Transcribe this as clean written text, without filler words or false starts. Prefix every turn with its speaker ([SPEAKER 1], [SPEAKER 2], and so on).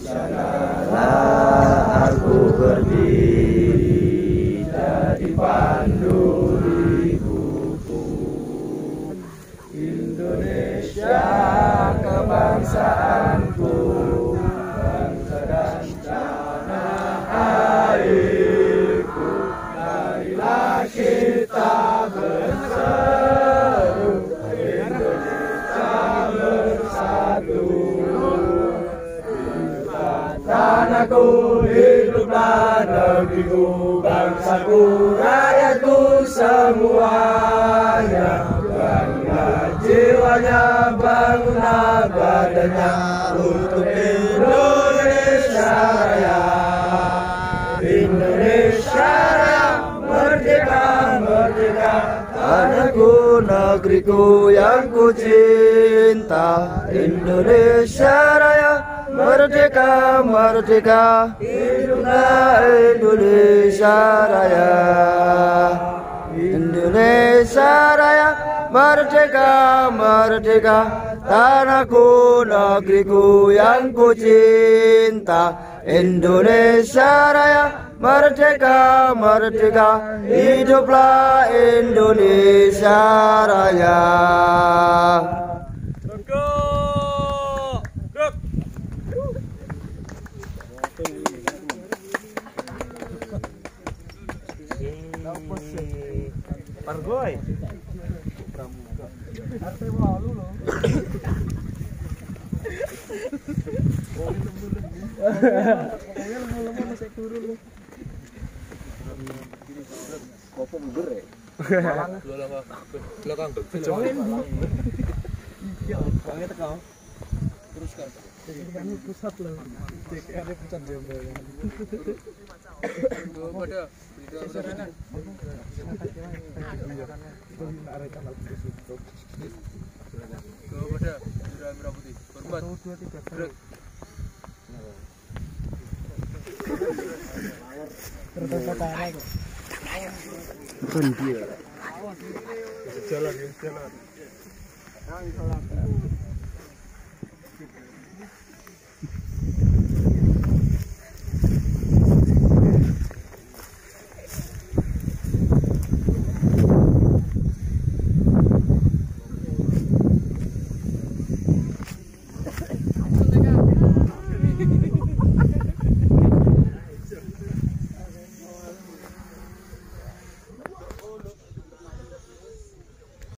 [SPEAKER 1] sanalah aku berdiri jadi pandu di buku Indonesia kebangsaanku, bangsa dan tanah airku. Marilah kita berseru, Indonesia bersatu. Tanahku, hiduplah negeriku, bangsaku, rakyatku semuanya. Bangunlah jiwanya, bangunlah badannya untuk Indonesia Raya. Indonesia Raya, merdeka, merdeka. Tanahku, negeriku yang ku cinta. Indonesia Raya, merdeka, merdeka. Hiduplah Indonesia Raya. Indonesia Raya, merdeka, merdeka. Tanahku, negeriku yang ku cinta. Indonesia Raya, merdeka, merdeka. Hiduplah Indonesia Raya.
[SPEAKER 2] Pargoy.
[SPEAKER 1] Bukan dia.
[SPEAKER 2] Jalan.